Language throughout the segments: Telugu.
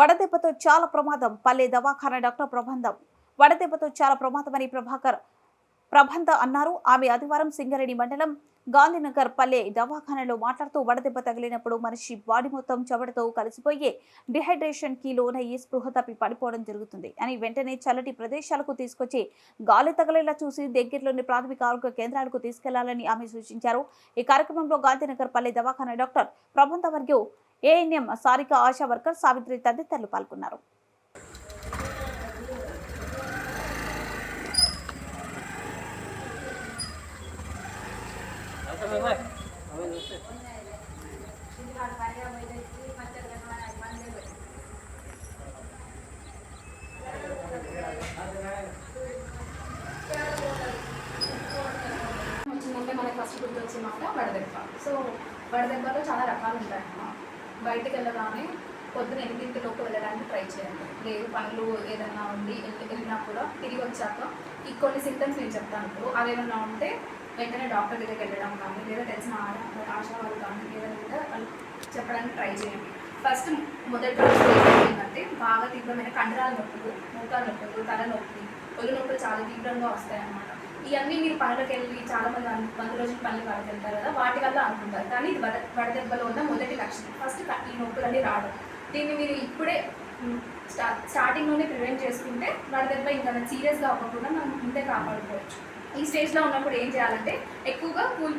వడదెబ్బతో చాలా ప్రమాదం. పల్లె దవాఖాన డాక్టర్ ప్రబంధం. వడదెబ్బతో చాలా ప్రమాదమని ప్రబంధ అన్నారు. ఆమె ఆదివారం సింగరేణి మండలం గాంధీనగర్ పల్లె దవాఖానలో మాట్లాడుతూ వడదెబ్బ తగిలినప్పుడు మనిషి బాడీ మొత్తం చెమటతో కలిసిపోయి డిహైడ్రేషన్ కి లోనయ్యి స్పృహ తప్పి పడిపోవడం జరుగుతుంది అని వెంటనే చల్లటి ప్రదేశాలకు తీసుకొచ్చి గాలి తగిలేలా చూసి దగ్గరలోని ప్రాథమిక ఆరోగ్య కేంద్రాలకు తీసుకెళ్లాలని ఆమె సూచించారు. ఈ కార్యక్రమంలో గాంధీనగర్ పల్లె దవాఖాన డాక్టర్ ప్రబంధ మరియు ఏఎన్ఎం సారిక ఆశా వర్కర్ సావిత్రి తదితరులు పాల్గొన్నారు. వచ్చిందంటే మనకి ఫస్ట్ గుర్తొచ్చిన మాట వడదెబ్బ. సో వడదెబ్బలో చాలా రకాలు ఉంటాయన్నమాట. బయటికి వెళ్ళగానే పొద్దున 8 వెళ్ళడానికి ట్రై చేయండి. లేదు పనులు ఏదైనా ఉండి వెళ్ళినా కూడా తిరిగి వచ్చాక ఈ కొన్ని సింటమ్స్ నేను చెప్తాను. ఇప్పుడు అవి ఏమైనా ఉంటే వెంటనే డాక్టర్ దగ్గరికి వెళ్ళడం కానీ లేదా తెలిసిన ఆశా వాళ్ళు కానీ ఏదైనా వాళ్ళు చెప్పడానికి ట్రై చేయండి. ఫస్ట్ మొదటి ఏంటంటే బాగా తీవ్రమైన కండరాల నొప్పులు, మోకాలు నొప్పులు, తల నొప్పి, ఒళ్ళు నొప్పులు చాలా తీవ్రంగా వస్తాయి అన్నమాట. ఇవన్నీ మీరు పనులకు వెళ్ళి చాలామంది 100 రోజుల పనులు వాళ్ళకి వెళ్తారు కదా, వాటి వల్ల అనుకుంటారు. కానీ ఇది వడదెబ్బలో ఉన్న మొదటి లక్షణం. ఫస్ట్ ఈ నొప్పులన్నీ రావడం. దీన్ని మీరు ఇప్పుడే స్టార్టింగ్లోనే ప్రివెంట్ చేసుకుంటే వడదెబ్బ ఇంకా సీరియస్గా అవ్వకుండా మనం ముందే కాపాడుకోవచ్చు. ఈ స్టేజ్లో ఉన్నప్పుడు ఏం చేయాలంటే ఎక్కువగా కూల్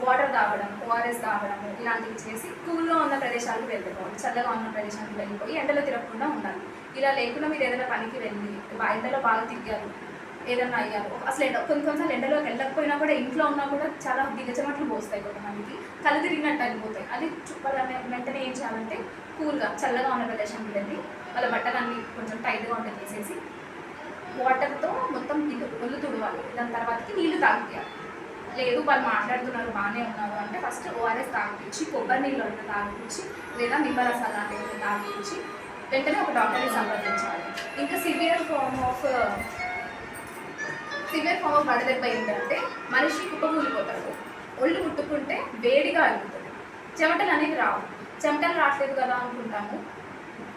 వాటర్ తాగడం, ఓఆర్ఎస్ తాగడం ఇలాంటివి చేసి కూల్లో ఉన్న ప్రదేశాలకు వెళ్ళిపోవాలి. చల్లగా ఉన్న ప్రదేశానికి వెళ్ళిపోయి ఎండలో తిరగకుండా ఉండాలి. ఇలా లేకుండా మీరు ఏదైనా పనికి వెళ్ళి ఎండలో బాగా తిరిగారు, ఏదన్నా అయ్యారు, అసలు కొన్నిసార్లు ఎండలోకి వెళ్ళకపోయినా కూడా ఇంట్లో ఉన్నా కూడా చాలా దిగజమట్లు పోస్తాయి. కొంతమందికి కళ్ళు తిరిగినట్టు అయిపోతాయి. అది వెంటనే ఏం చేయాలంటే కూల్గా చల్లగా ఉన్న ప్రదేశానికి వెళ్ళి వాళ్ళ బట్టలన్నీ కొంచెం టైట్గా ఉంటే తీసేసి వాటర్తో మొత్తం ఒళ్ళు తుడవాలి. దాని తర్వాతకి నీళ్లు తాగియాలి. లేదు వాళ్ళు మాట్లాడుతున్నారు బాగానే ఉన్నారు అంటే ఫస్ట్ ఓఆర్ఎస్ తాగిపించి, కొబ్బరి నీళ్ళు తాగిపించి లేదా నిమ్మరసాలు లాంటివి తాగిపించి వెంటనే ఒక డాక్టర్ని సంప్రదించాలి. ఇంకా సివియర్ ఫామ్ ఆఫ్ వడదెబ్బ ఏంటంటే మనిషి కుప్పకూలిపోతాడు. ఒళ్ళు ముట్టుకుంటే వేడిగా అయిపోతుంది. చెమటలు అనేవి రావు. చెమటలు రావట్లేదు కదా అనుకుంటాము,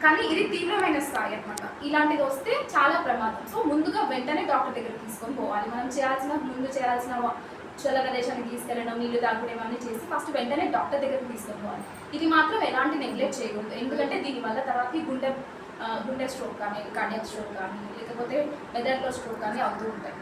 కానీ ఇది తీవ్రమైన స్థాయి అన్నమాట. ఇలాంటిది వస్తే చాలా ప్రమాదం. సో ముందుగా వెంటనే డాక్టర్ దగ్గరికి తీసుకొని పోవాలి. మనం చేయాల్సిన చల్ల ప్రదేశానికి తీసుకెళ్ళడం, నీళ్లు తాగునేవన్నీ చేసి ఫస్ట్ వెంటనే డాక్టర్ దగ్గరికి తీసుకొని పోవాలి. ఇది మాత్రం ఎలాంటి నెగ్లెక్ట్ చేయకూడదు. ఎందుకంటే దీనివల్ల తర్వాత గుండె స్ట్రోక్ కానీ, కార్డియాక్ స్ట్రోక్ కానీ లేకపోతే మెదడులో స్ట్రోక్ కానీ అవుతూ ఉంటాయి.